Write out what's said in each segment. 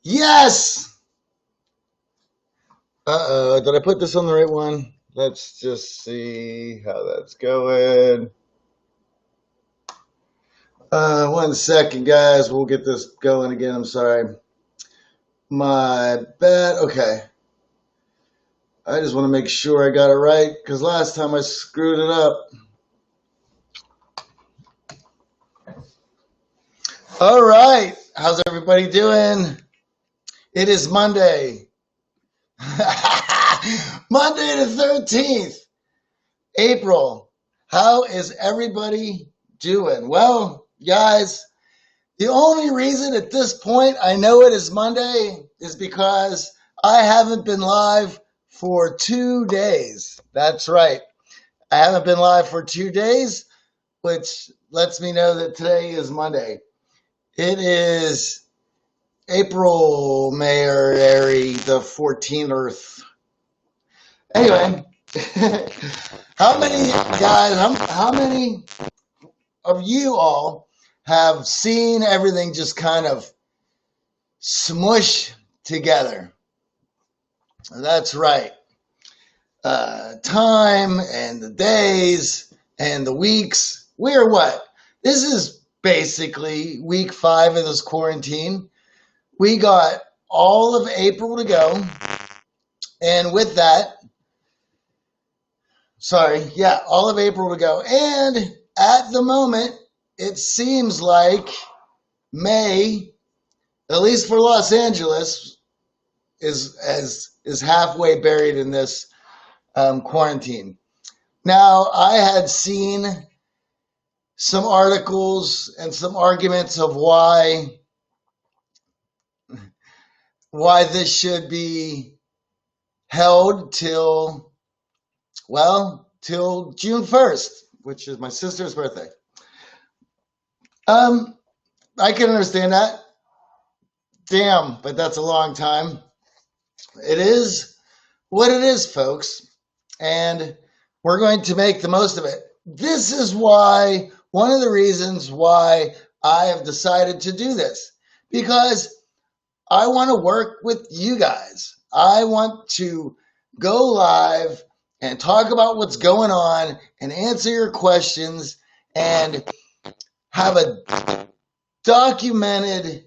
Yes! Uh-oh, did I put this on the right one? Let's just see how that's going. 1 second, guys. We'll get this going again. I'm sorry. My bad. Okay. I just want to make sure I got it right because last time I screwed it up. All right. How's everybody doing? It is Monday. Monday the 13th, April. How is everybody doing? Well, guys, the only reason at this point I know it is Monday is because I haven't been live for 2 days. That's right. I haven't been live for 2 days, which lets me know that today is Monday. It is April, May, or the 14th. Anyway, how many guys, how many of you all have seen everything just kind of smush together? That's right. Time and the days and the weeks. We're what? This is basically week 5 of this quarantine. We got all of April to go. And with that, all of April to go. And at the moment, it seems like May, at least for Los Angeles, is halfway buried in this quarantine. Now, I had seen some articles and some arguments of why this should be held till June 1st, which is my sister's birthday. I can understand that. Damn, but that's a long time. It is what it is, folks. And we're going to make the most of it. This is why, one of the reasons why I have decided to do this, because I want to work with you guys. I want to go live and talk about what's going on and answer your questions and have a documented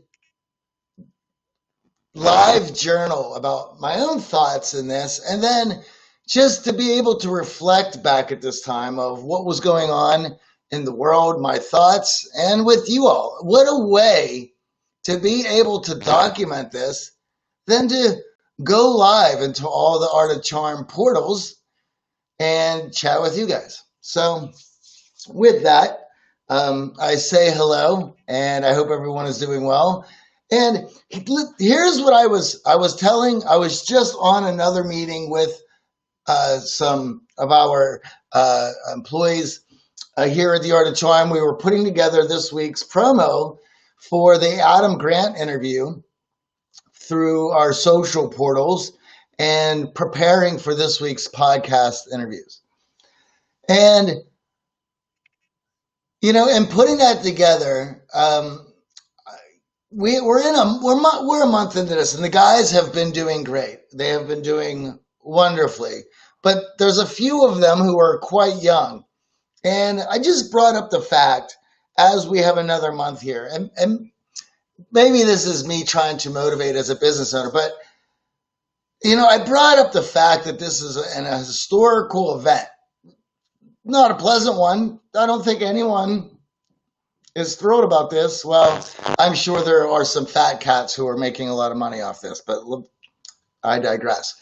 live journal about my own thoughts in this, and then just to be able to reflect back at this time of what was going on in the world, my thoughts, and with you all. What a way to be able to document this than to go live into all the Art of Charm portals and chat with you guys. So with that, I say hello, and I hope everyone is doing well. And here's what I was telling. I was just on another meeting with some of our employees here at the Art of Charm. We were putting together this week's promo for the Adam Grant interview through our social portals and preparing for this week's podcast interviews. And, in putting that together, we're a month into this, and the guys have been doing great. They have been doing wonderfully, but there's a few of them who are quite young. And I just brought up the fact, as we have another month here, and maybe this is me trying to motivate as a business owner, but I brought up the fact that this is a historical event, not a pleasant one. I don't think anyone is thrilled about this. Well, I'm sure there are some fat cats who are making a lot of money off this, but I digress.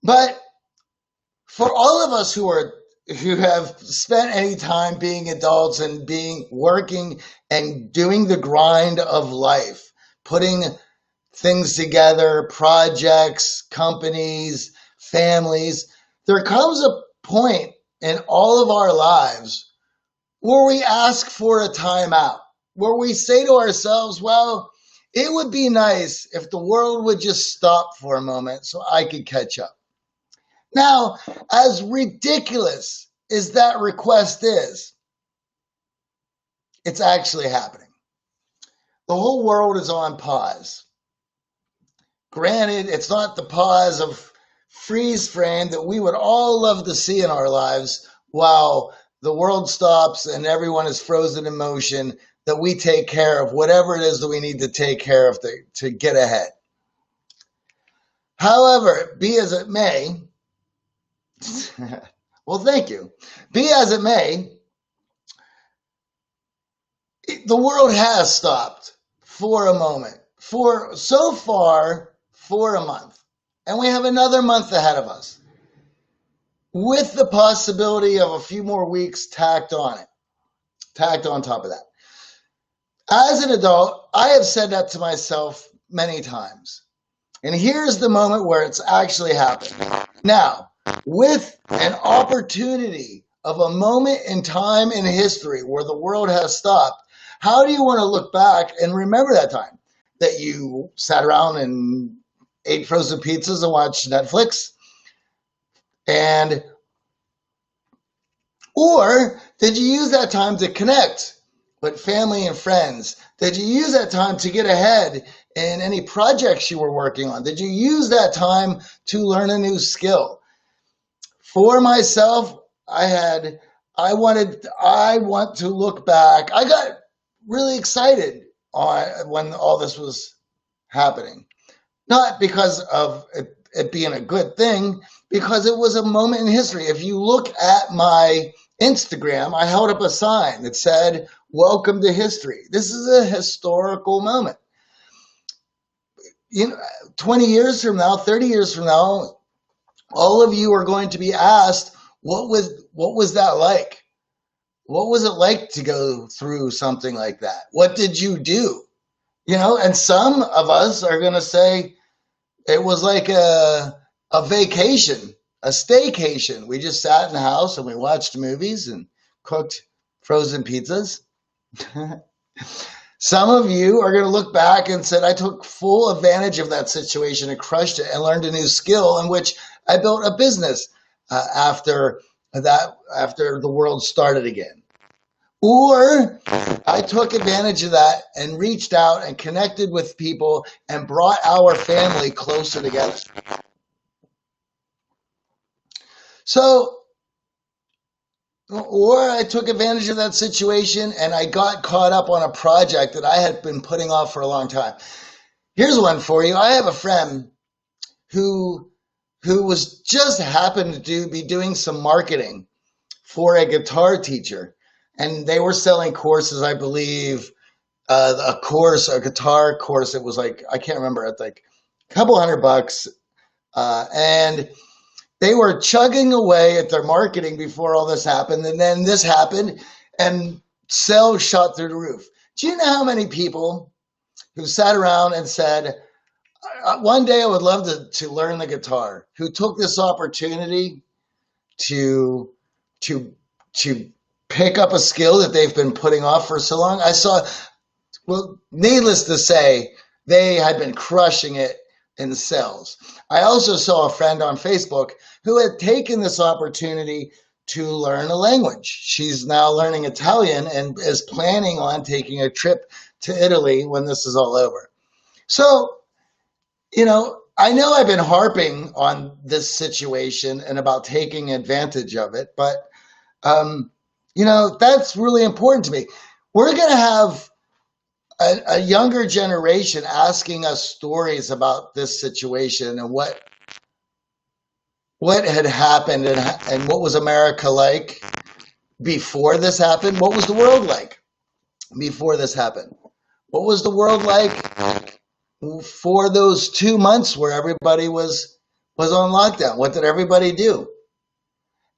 But for all of us who have spent any time being adults and working and doing the grind of life, putting things together, projects, companies, families, there comes a point in all of our lives where we ask for a timeout, where we say to ourselves, well, it would be nice if the world would just stop for a moment so I could catch up. Now, as ridiculous as that request is, it's actually happening. the whole world is on pause. Granted, it's not the pause of freeze frame that we would all love to see in our lives while the world stops and everyone is frozen in motion, that we take care of whatever it is that we need to take care of to get ahead. However, be as it may, well, thank you. Be as it may, the world has stopped for a moment, for a month. And we have another month ahead of us with the possibility of a few more weeks tacked on top of that. As an adult, I have said that to myself many times. And here's the moment where it's actually happened. Now, with an opportunity of a moment in time in history where the world has stopped, how do you want to look back and remember that time? That you sat around and ate frozen pizzas and watched Netflix? Or did you use that time to connect with family and friends? Did you use that time to get ahead in any projects you were working on? Did you use that time to learn a new skill? For myself, I want to look back. I got really excited when all this was happening. Not because of it being a good thing, because it was a moment in history. If you look at my Instagram, I held up a sign that said, "Welcome to history." This is a historical moment. 20 years from now, 30 years from now, all of you are going to be asked, what was that like? What was it like to go through something like that? What did you do? And some of us are going to say it was like a vacation, a staycation. We just sat in the house and we watched movies and cooked frozen pizzas. Some of you are going to look back and said, I took full advantage of that situation and crushed it and learned a new skill in which I built a business after the world started again. Or I took advantage of that and reached out and connected with people and brought our family closer together. Or I took advantage of that situation and I got caught up on a project that I had been putting off for a long time. Here's one for you. I have a friend who was just happened to be doing some marketing for a guitar teacher. And they were selling courses, I believe, a guitar course. It was like, I can't remember, it's like a couple $100. And they were chugging away at their marketing before all this happened. And then this happened and sales shot through the roof. Do you know how many people who sat around and said, one day I would love to learn the guitar, who took this opportunity to pick up a skill that they've been putting off for so long? Needless to say, they had been crushing it in sales. I also saw a friend on Facebook who had taken this opportunity to learn a language. She's now learning Italian and is planning on taking a trip to Italy when this is all over. So, I know I've been harping on this situation and about taking advantage of it, but that's really important to me. We're going to have a younger generation asking us stories about this situation and what had happened and what was America like before this happened. What was the world like before this happened? What was the world like for those 2 months where everybody was on lockdown? What did everybody do?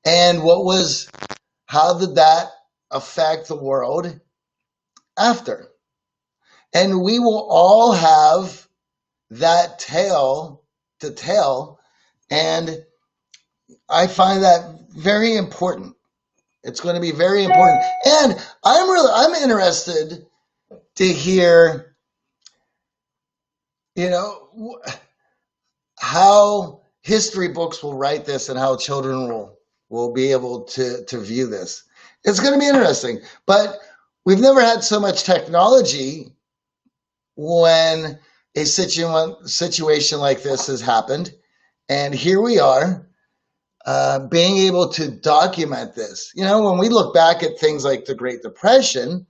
And how did that affect the world after? And we will all have that tale to tell. And I find that very important. It's going to be very important. And I'm interested to hear, how history books will write this and how children will be able to view this. It's going to be interesting. But we've never had so much technology when a situation like this has happened. And here we are, being able to document this. When we look back at things like the Great Depression,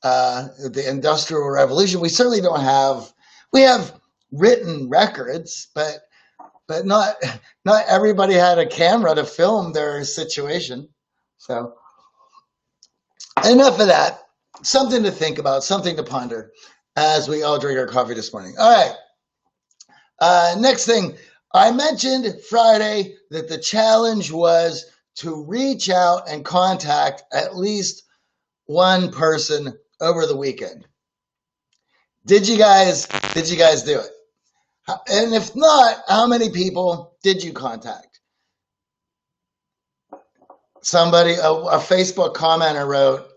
the Industrial Revolution, we certainly don't have, we have written records, but not everybody had a camera to film their situation. So enough of that. Something to think about, something to ponder as we all drink our coffee this morning. All right. Next thing, I mentioned Friday that the challenge was to reach out and contact at least one person over the weekend. Did you guys do it? And if not, how many people did you contact? Somebody, a Facebook commenter wrote,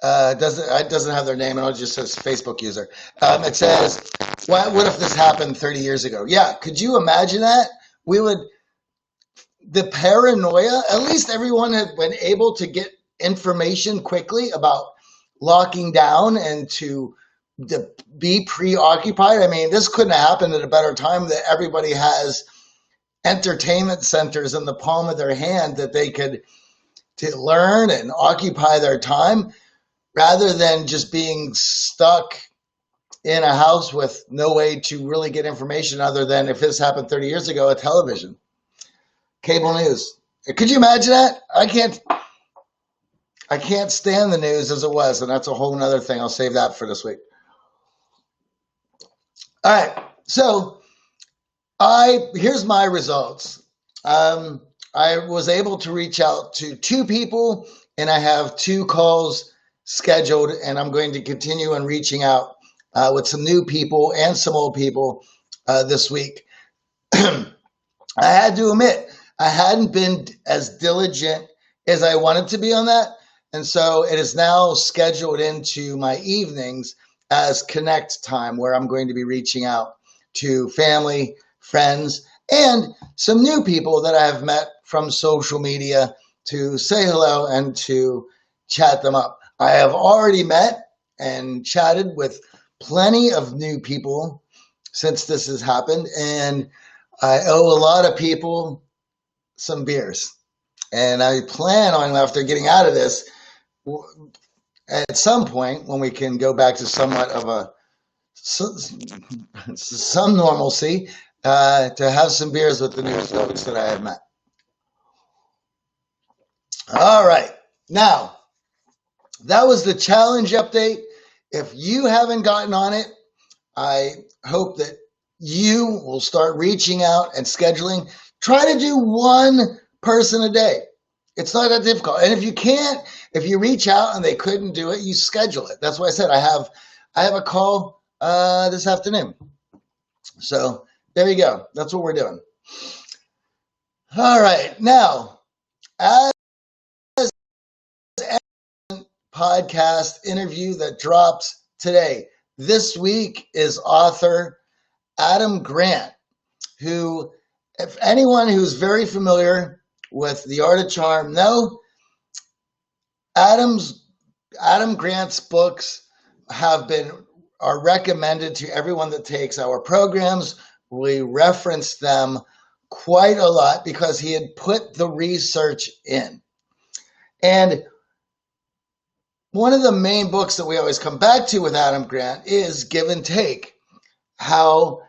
doesn't have their name, and it just says Facebook user. It says, what if this happened 30 years ago? Yeah, could you imagine that? The paranoia, at least everyone had been able to get information quickly about locking down and to be preoccupied. I mean, this couldn't have happened at a better time, that everybody has entertainment centers in the palm of their hand that they could to learn and occupy their time, rather than just being stuck in a house with no way to really get information other than, if this happened 30 years ago, a television, cable news. Could you imagine that? I can't stand the news as it was, and that's a whole nother thing. I'll save that for this week. All right, so here's my results. I was able to reach out to 2 people, and I have 2 calls scheduled, and I'm going to continue on reaching out with some new people and some old people this week. I had to admit, I hadn't been as diligent as I wanted to be on that, and so it is now scheduled into my evenings as connect time, where I'm going to be reaching out to family, friends, and some new people that I have met from social media to say hello and to chat them up. I have already met and chatted with plenty of new people since this has happened, and I owe a lot of people some beers. And I plan on, after getting out of this, at some point when we can go back to somewhat of some normalcy, to have some beers with the new folks that I have met. All right. Now, that was the challenge update. If you haven't gotten on it, I hope that you will start reaching out and scheduling. Try to do one person a day. It's not that difficult. And if you can't, if you reach out and they couldn't do it, you schedule it. That's why I said I have a call this afternoon. So there you go. That's what we're doing. All right. Now, as podcast interview that drops today, this week is author Adam Grant, who, if anyone who's very familiar with the Art of Charm, Adam Grant's books are recommended to everyone that takes our programs. We reference them quite a lot because he had put the research in. And one of the main books that we always come back to with Adam Grant is Give and Take. How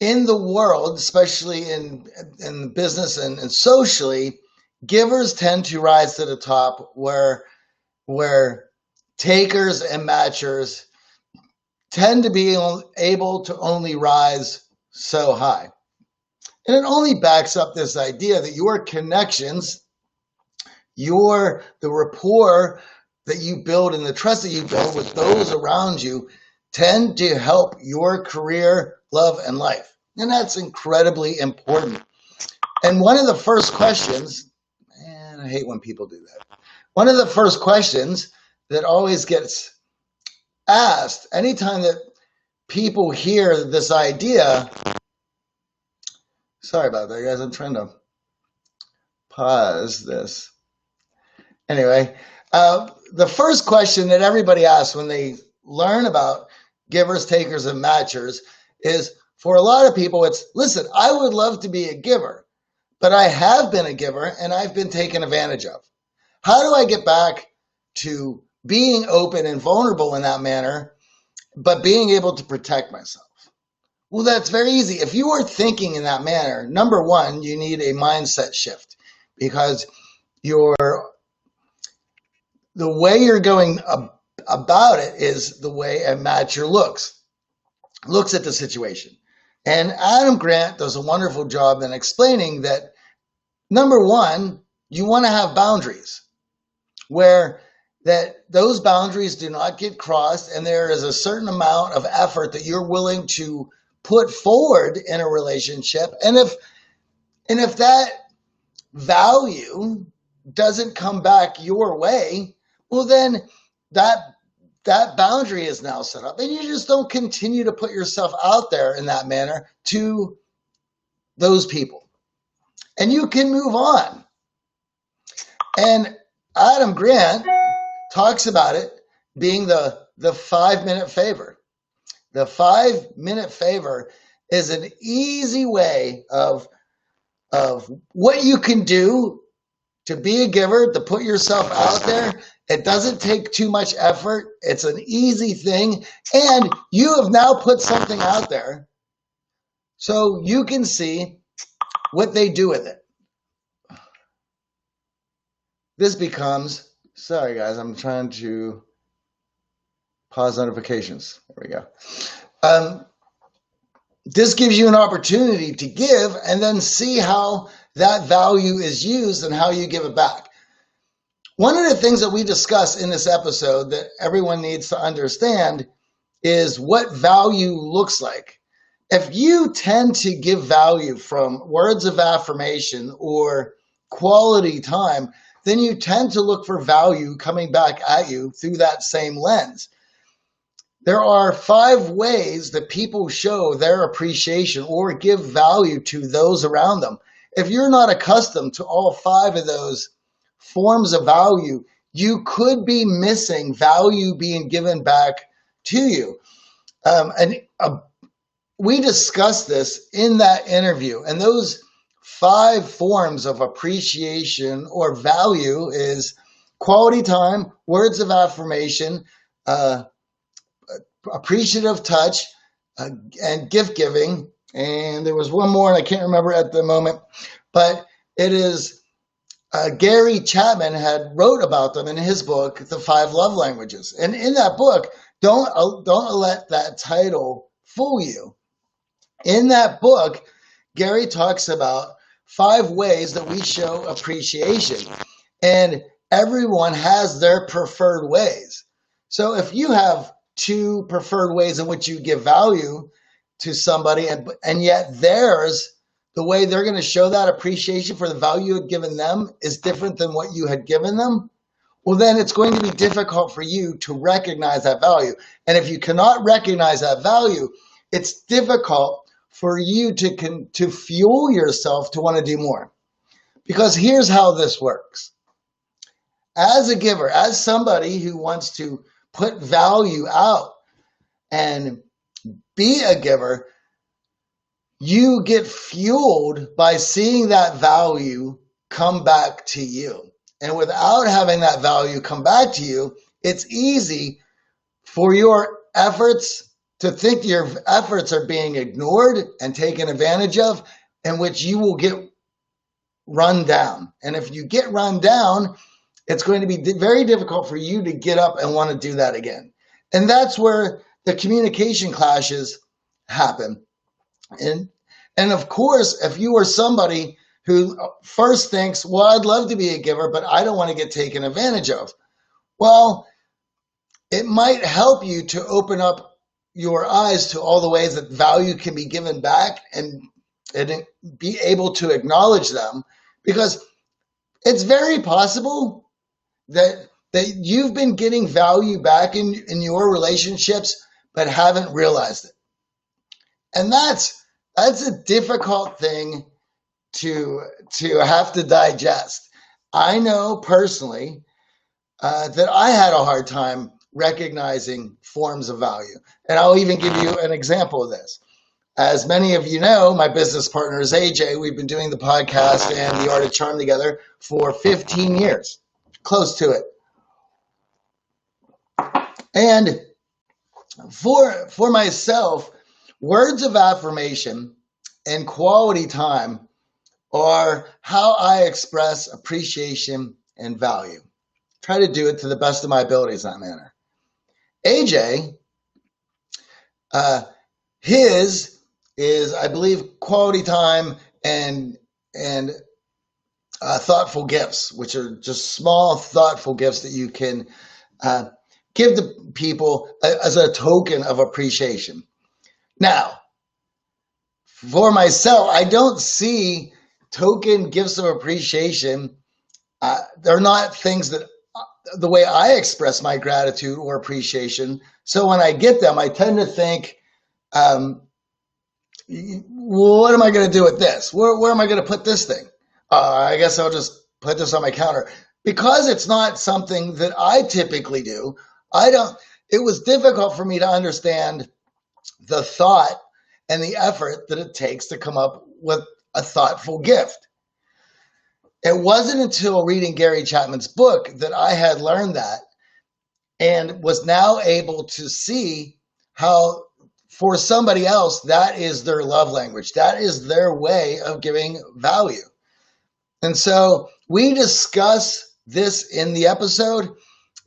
in the world, especially in business and socially, givers tend to rise to the top, where takers and matchers tend to be able to only rise so high. And it only backs up this idea that your connections, the rapport that you build and the trust that you build with those around you tend to help your career, love, and life. And that's incredibly important. And one of the first questions, man, I hate when people do that. One of the first questions that always gets asked anytime that people hear this idea, sorry about that, guys, I'm trying to pause this. Anyway, the first question that everybody asks when they learn about givers, takers, and matchers is for a lot of people, it's, listen, I would love to be a giver, but I have been a giver and I've been taken advantage of. How do I get back to being open and vulnerable in that manner, but being able to protect myself? Well, that's very easy. If you are thinking in that manner, number one, you need a mindset shift, because the way you're going about it is the way a matcher looks at the situation. And Adam Grant does a wonderful job in explaining that, number one, you want to have boundaries where that those boundaries do not get crossed, and there is a certain amount of effort that you're willing to put forward in a relationship. And if that value doesn't come back your way, well, then that boundary is now set up, and you just don't continue to put yourself out there in that manner to those people, and you can move on. And Adam Grant talks about it being the 5-minute favor. The 5-minute favor is an easy way of what you can do to be a giver, to put yourself out there. It doesn't take too much effort. It's an easy thing. And you have now put something out there so you can see what they do with it. This becomes, sorry guys, I'm trying to pause notifications. There we go. This gives you an opportunity to give and then see how that value is used and how you give it back. One of the things that we discuss in this episode that everyone needs to understand is what value looks like. If you tend to give value from words of affirmation or quality time, then you tend to look for value coming back at you through that same lens. There are 5 ways that people show their appreciation or give value to those around them. If you're not accustomed to all 5 of those forms of value, you could be missing value being given back to you. We discussed this in that interview, and those 5 forms of appreciation or value is quality time, words of affirmation, appreciative touch, and gift giving. And there was one more, and I can't remember at the moment, but it is Gary Chapman had wrote about them in his book, The 5 Love Languages. And in that book, don't let that title fool you. In that book, Gary talks about 5 ways that we show appreciation, and everyone has their preferred ways. So if you have 2 preferred ways in which you give value to somebody, and yet theirs, the way they're going to show that appreciation for the value you had given them is different than what you had given them, well, then it's going to be difficult for you to recognize that value. And if you cannot recognize that value, it's difficult for you to fuel yourself to want to do more. Because here's how this works. As a giver, as somebody who wants to put value out and be a giver, you get fueled by seeing that value come back to you. And without having that value come back to you, it's easy for your efforts to think your efforts are being ignored and taken advantage of, in which you will get run down. And if you get run down, it's going to be very difficult for you to get up and want to do that again. And that's where the communication clashes happen. And of course, if you are somebody who first thinks, well, I'd love to be a giver, but I don't want to get taken advantage of. Well, it might help you to open up your eyes to all the ways that value can be given back and be able to acknowledge them, because it's very possible that you've been getting value back in your relationships but haven't realized it. And that's a difficult thing to have to digest. I know personally that I had a hard time recognizing forms of value. And I'll even give you an example of this. As many of you know, my business partner is AJ. We've been doing the podcast and the Art of Charm together for 15 years, close to it. And for myself, words of affirmation and quality time are how I express appreciation and value. Try to do it to the best of my abilities in that manner. AJ, his is, I believe, quality time and thoughtful gifts, which are just small, thoughtful gifts that you can give to people as a token of appreciation. Now, for myself, I don't see token gifts of appreciation. They're not things that the way I express my gratitude or appreciation. So when I get them, I tend to think, well, what am I going to do with this? Where am I going to put this thing? I guess I'll just put this on my counter. Because it's not something that I typically do, it was difficult for me to understand the thought and the effort that it takes to come up with a thoughtful gift. It wasn't until reading Gary Chapman's book that I had learned that and was now able to see how for somebody else, that is their love language. That is their way of giving value. And so we discuss this in the episode.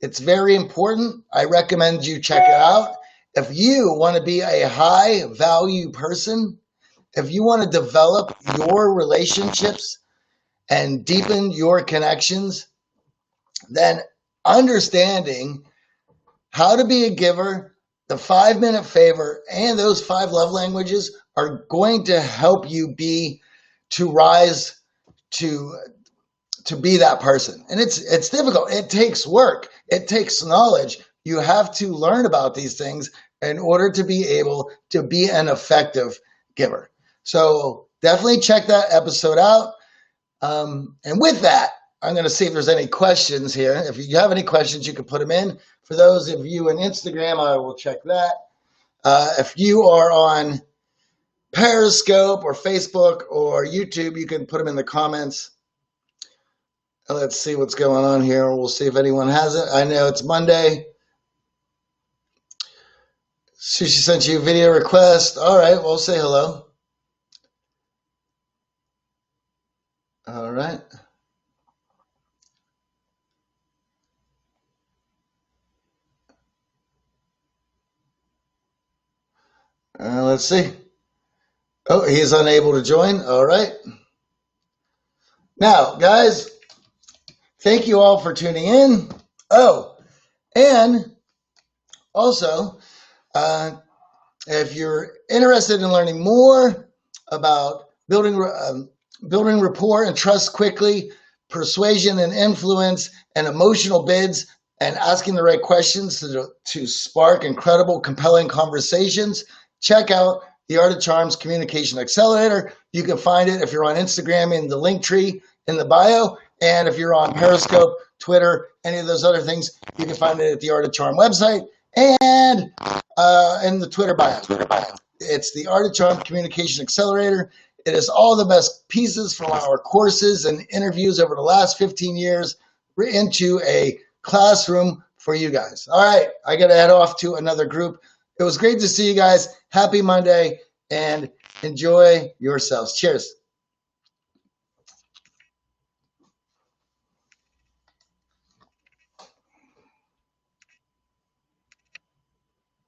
It's very important. I recommend you check it out. If you want to be a high value person, if you want to develop your relationships and deepen your connections, then understanding how to be a giver, the 5-minute favor, and those 5 love languages are going to help you rise to be that person. And it's difficult. It takes work. It takes knowledge. You have to learn about these things in order to be able to be an effective giver. So definitely check that episode out. And with that, I'm going to see if there's any questions here. If you have any questions, you can put them in. For those of you on Instagram, I will check that. If you are on Periscope or Facebook or YouTube, you can put them in the comments. Let's see what's going on here. We'll see if anyone has it. I know it's Monday. Sushi sent you a video request. All right, we'll say hello. All right. Let's see. Oh, he's unable to join. All right. Now, guys, thank you all for tuning in. Oh, and also, if you're interested in learning more about building rapport and trust quickly, persuasion and influence, and emotional bids, and asking the right questions to spark incredible, compelling conversations, check out the Art of Charm's Communication Accelerator. You can find it if you're on Instagram in the link tree in the bio. And if you're on Periscope, Twitter, any of those other things, you can find it at the Art of Charm website and in the Twitter bio. It's the Art of Charm Communication Accelerator. It is all the best pieces from our courses and interviews over the last 15 years into a classroom for you guys. All right, I got to head off to another group. It was great to see you guys. Happy Monday, and enjoy yourselves. Cheers.